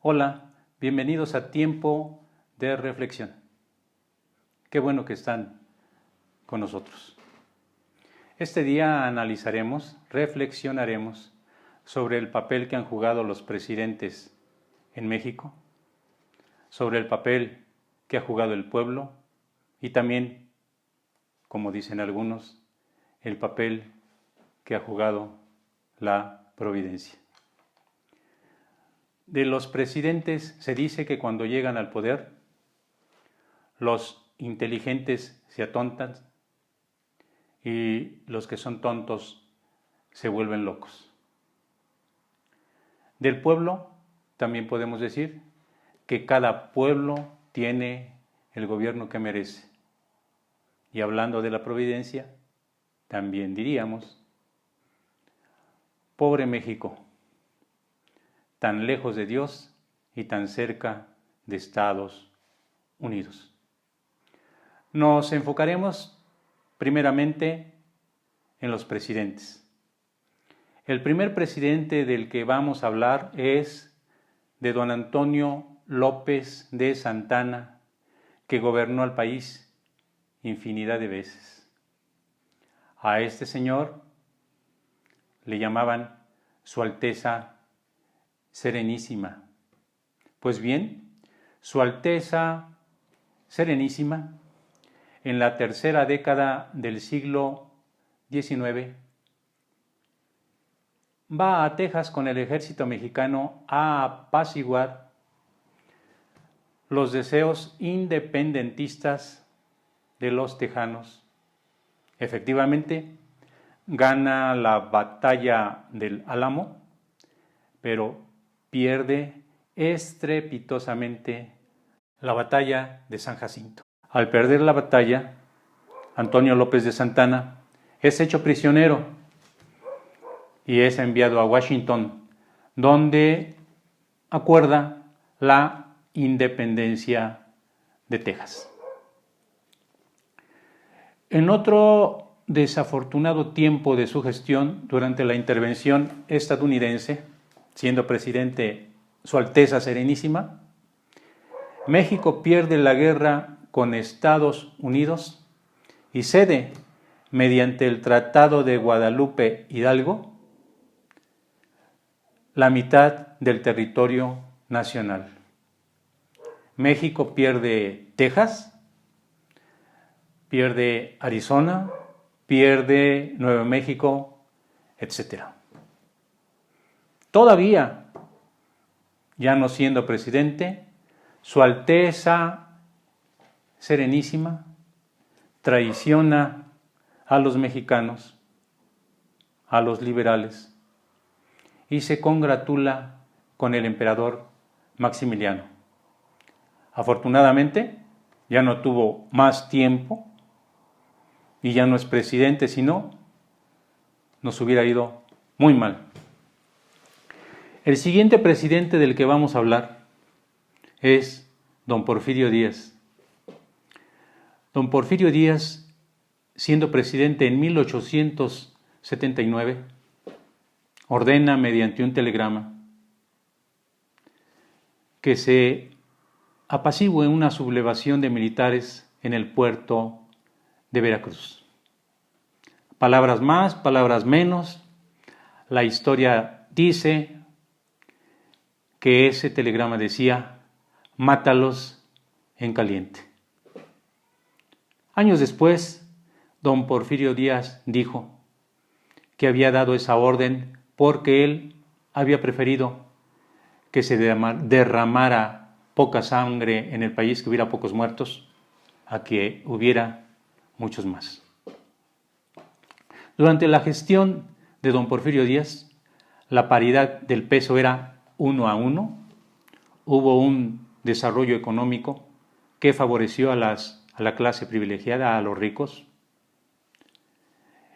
Hola, bienvenidos a Tiempo de Reflexión. Qué bueno que están con nosotros. Este día analizaremos, reflexionaremos sobre el papel que han jugado los presidentes en México, sobre el papel que ha jugado el pueblo y también, como dicen algunos, el papel que ha jugado la providencia. De los presidentes se dice que cuando llegan al poder, los inteligentes se atontan y los que son tontos se vuelven locos. Del pueblo también podemos decir que cada pueblo tiene el gobierno que merece. Y hablando de la providencia, también diríamos, pobre México, tan lejos de Dios y tan cerca de Estados Unidos. Nos enfocaremos primeramente en los presidentes. El primer presidente del que vamos a hablar es de don Antonio López de Santana, que gobernó al país infinidad de veces. A este señor le llamaban Su Alteza Serenísima. Pues bien, Su Alteza Serenísima, en la tercera década del siglo XIX, va a Texas con el ejército mexicano a apaciguar los deseos independentistas de los tejanos. Efectivamente, gana la batalla del Álamo, pero pierde estrepitosamente la batalla de San Jacinto. Al perder la batalla, Antonio López de Santana es hecho prisionero y es enviado a Washington, donde acuerda la independencia de Texas. En otro desafortunado tiempo de su gestión, durante la intervención estadounidense, siendo presidente Su Alteza Serenísima, México pierde la guerra con Estados Unidos y cede, mediante el Tratado de Guadalupe Hidalgo, la mitad del territorio nacional. México pierde Texas, pierde Arizona, pierde Nuevo México, etc. Todavía, ya no siendo presidente, Su Alteza Serenísima traiciona a los mexicanos, a los liberales, y se congratula con el emperador Maximiliano. Afortunadamente, ya no tuvo más tiempo y ya no es presidente, sino nos hubiera ido muy mal. El siguiente presidente del que vamos a hablar es don Porfirio Díaz. Don Porfirio Díaz, siendo presidente en 1879, ordena mediante un telegrama que se apacigüe una sublevación de militares en el puerto de Veracruz. Palabras más, palabras menos, la historia dice que ese telegrama decía: mátalos en caliente. Años después, don Porfirio Díaz dijo que había dado esa orden porque él había preferido que se derramara poca sangre en el país, que hubiera pocos muertos, a que hubiera muchos más. Durante la gestión de don Porfirio Díaz, la paridad del peso era 1:1, hubo un desarrollo económico que favoreció a la clase privilegiada, a los ricos.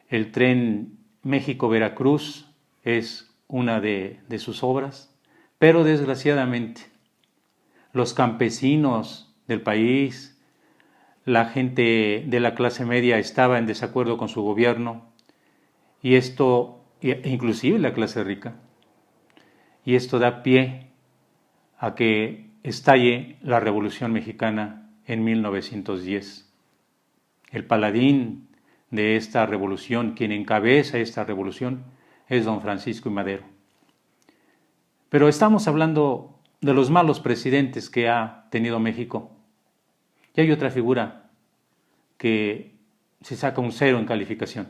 El tren México-Veracruz es una de sus obras, pero desgraciadamente los campesinos del país, la gente de la clase media estaba en desacuerdo con su gobierno, y esto, inclusive la clase rica, y esto da pie a que estalle la Revolución Mexicana en 1910. El paladín de esta revolución, quien encabeza esta revolución, es don Francisco I. Madero. Pero estamos hablando de los malos presidentes que ha tenido México. Y hay otra figura que se saca un 0 en calificación.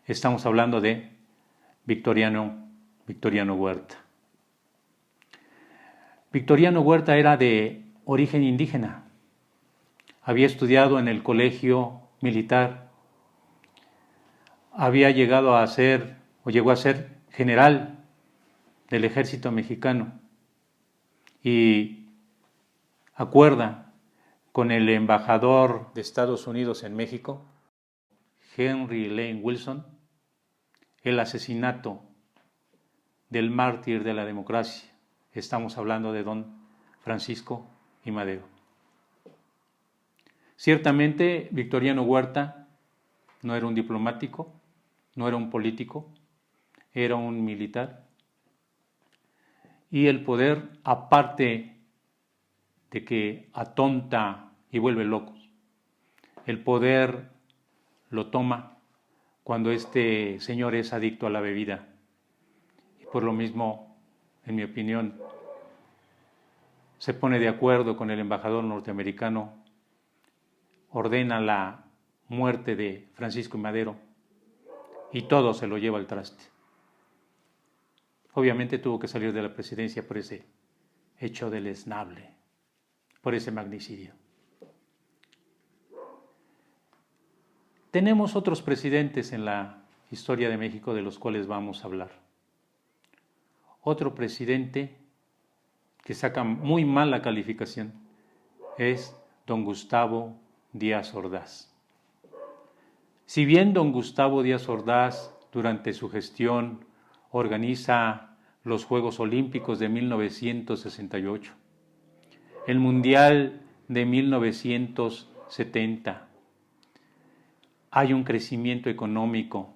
Estamos hablando de Victoriano Huerta. Victoriano Huerta era de origen indígena. Había estudiado en el colegio militar. Había llegado a ser, o llegó a ser, general del ejército mexicano. Y acuerda con el embajador de Estados Unidos en México, Henry Lane Wilson, el asesinato del mártir de la democracia. Estamos hablando de don Francisco I. Madero. Ciertamente, Victoriano Huerta no era un diplomático, no era un político, era un militar. Y el poder, aparte de que atonta y vuelve locos, el poder lo toma cuando este señor es adicto a la bebida. Y por lo mismo, en mi opinión, se pone de acuerdo con el embajador norteamericano, ordena la muerte de Francisco I. Madero y todo se lo lleva al traste. Obviamente tuvo que salir de la presidencia por ese hecho deleznable, por ese magnicidio. Tenemos otros presidentes en la historia de México de los cuales vamos a hablar. Otro presidente que saca muy mala calificación es don Gustavo Díaz Ordaz. Si bien don Gustavo Díaz Ordaz durante su gestión organiza los Juegos Olímpicos de 1968, el Mundial de 1970, hay un crecimiento económico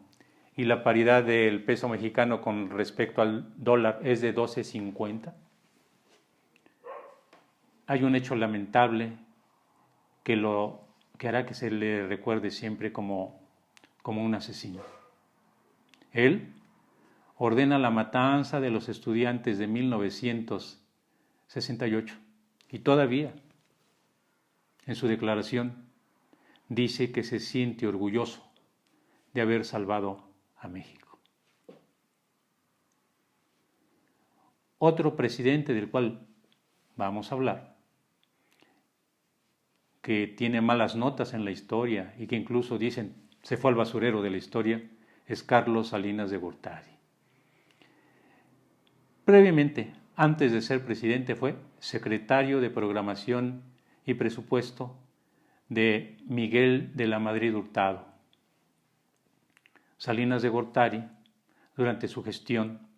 y la paridad del peso mexicano con respecto al dólar es de 12.50. Hay un hecho lamentable que hará que se le recuerde siempre como un asesino. Él ordena la matanza de los estudiantes de 1968 y todavía en su declaración dice que se siente orgulloso de haber salvado a México. Otro presidente del cual vamos a hablar, que tiene malas notas en la historia y que incluso dicen se fue al basurero de la historia, es Carlos Salinas de Gortari. Previamente, antes de ser presidente, fue secretario de Programación y Presupuesto de Miguel de la Madrid Hurtado. Salinas de Gortari, durante su gestión,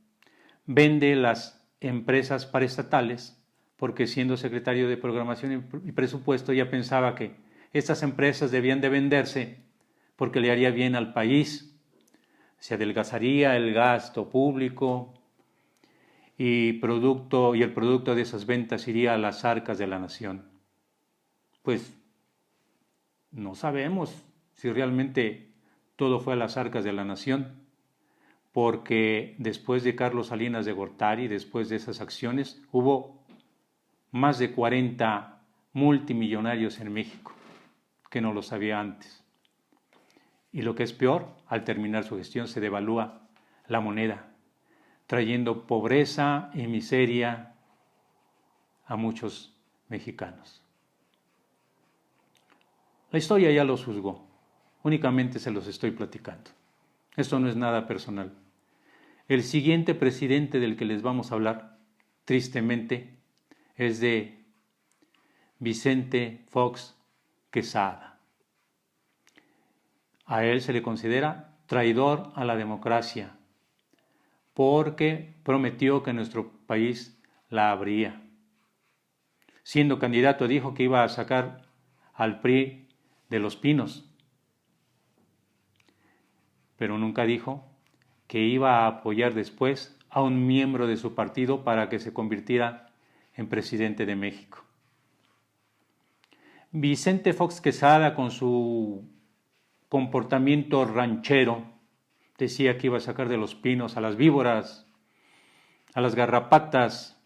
vende las empresas paraestatales porque siendo secretario de Programación y Presupuesto ya pensaba que estas empresas debían de venderse porque le haría bien al país, se adelgazaría el gasto público y el producto de esas ventas iría a las arcas de la nación. Pues no sabemos si realmente todo fue a las arcas de la nación, porque después de Carlos Salinas de Gortari, después de esas acciones, hubo más de 40 multimillonarios en México, que no lo sabía antes. Y lo que es peor, al terminar su gestión se devalúa la moneda, trayendo pobreza y miseria a muchos mexicanos. La historia ya los juzgó, únicamente se los estoy platicando. Esto no es nada personal. El siguiente presidente del que les vamos a hablar, tristemente, es de Vicente Fox Quesada. A él se le considera traidor a la democracia porque prometió que nuestro país la abría. Siendo candidato dijo que iba a sacar al PRI de Los Pinos, pero nunca dijo que iba a apoyar después a un miembro de su partido para que se convirtiera en presidente de México. Vicente Fox Quesada, con su comportamiento ranchero, decía que iba a sacar de los pinos a las víboras, a las garrapatas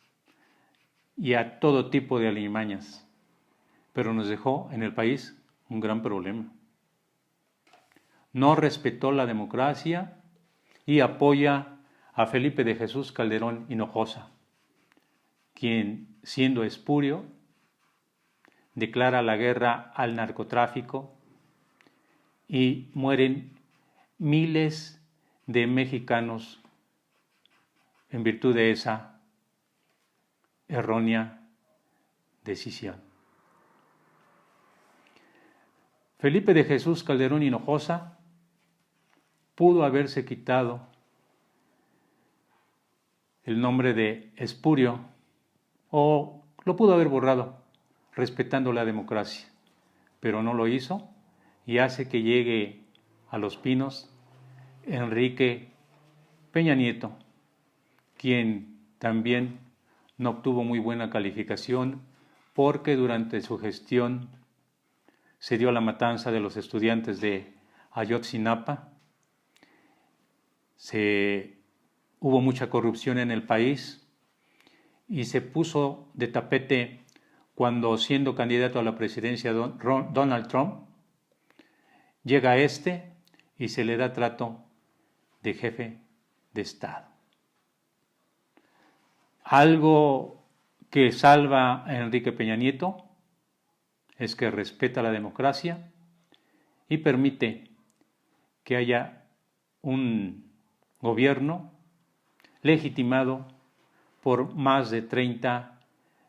y a todo tipo de alimañas, pero nos dejó en el país un gran problema. No respetó la democracia y apoya a Felipe de Jesús Calderón Hinojosa, quien, siendo espurio, declara la guerra al narcotráfico y mueren miles de mexicanos en virtud de esa errónea decisión. Felipe de Jesús Calderón Hinojosa pudo haberse quitado el nombre de espurio o lo pudo haber borrado respetando la democracia, pero no lo hizo y hace que llegue a Los Pinos Enrique Peña Nieto, quien también no obtuvo muy buena calificación porque durante su gestión se dio la matanza de los estudiantes de Ayotzinapa, hubo mucha corrupción en el país y se puso de tapete cuando, siendo candidato a la presidencia Donald Trump, llega y se le da trato de jefe de Estado. Algo que salva a Enrique Peña Nieto es que respeta la democracia y permite que haya un gobierno legitimado por más de 30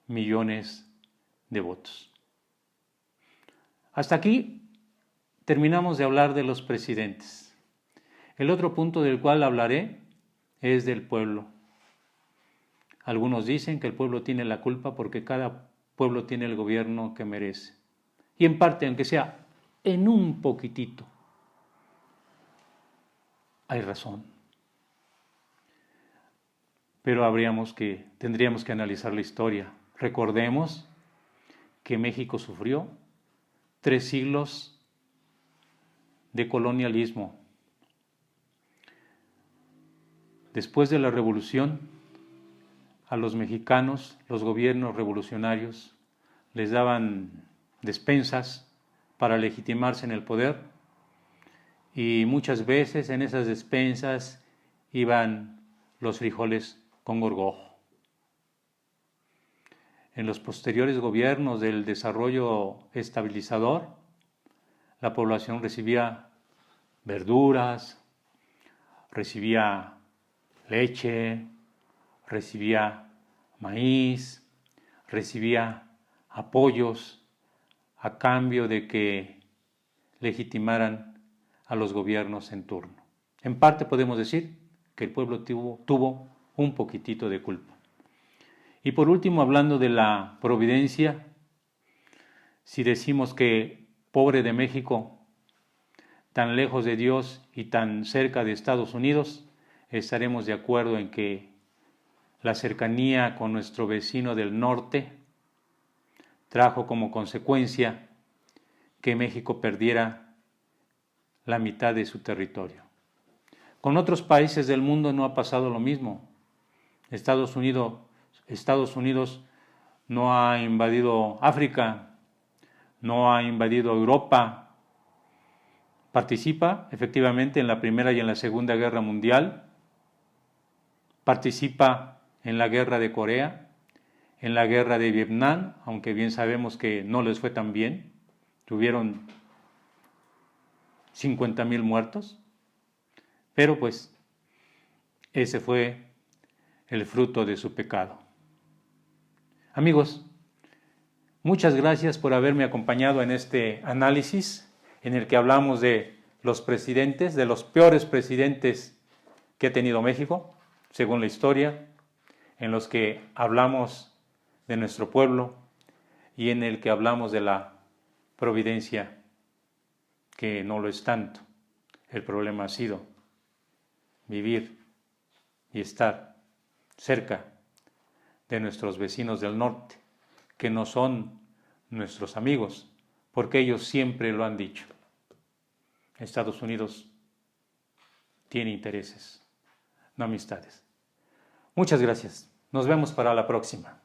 millones de votos. Hasta aquí terminamos de hablar de los presidentes. El otro punto del cual hablaré es del pueblo. Algunos dicen que el pueblo tiene la culpa porque cada pueblo tiene el gobierno que merece. Y en parte, aunque sea en un poquitito, hay razón. Pero tendríamos que analizar la historia. Recordemos que México sufrió 3 siglos de colonialismo. Después de la revolución, a los mexicanos, los gobiernos revolucionarios, les daban despensas para legitimarse en el poder y muchas veces en esas despensas iban los frijoles con gorgojo. En los posteriores gobiernos del desarrollo estabilizador, la población recibía verduras, recibía leche, recibía maíz, recibía apoyos a cambio de que legitimaran a los gobiernos en turno. En parte podemos decir que el pueblo tuvo un poquitito de culpa. Y por último, hablando de la providencia, si decimos que pobre de México, tan lejos de Dios y tan cerca de Estados Unidos, estaremos de acuerdo en que la cercanía con nuestro vecino del norte trajo como consecuencia que México perdiera la mitad de su territorio. Con otros países del mundo no ha pasado lo mismo. Estados Unidos no ha invadido África, no ha invadido Europa. Participa efectivamente en la Primera y en la Segunda Guerra Mundial, participa en la Guerra de Corea, en la Guerra de Vietnam, aunque bien sabemos que no les fue tan bien, tuvieron 50,000 muertos, pero pues ese fue el fruto de su pecado. Amigos, muchas gracias por haberme acompañado en este análisis en el que hablamos de los presidentes, de los peores presidentes que ha tenido México, según la historia, en los que hablamos de nuestro pueblo y en el que hablamos de la providencia, que no lo es tanto. El problema ha sido vivir y estar cerca de nuestros vecinos del norte, que no son nuestros amigos, porque ellos siempre lo han dicho. Estados Unidos tiene intereses, no amistades. Muchas gracias. Nos vemos para la próxima.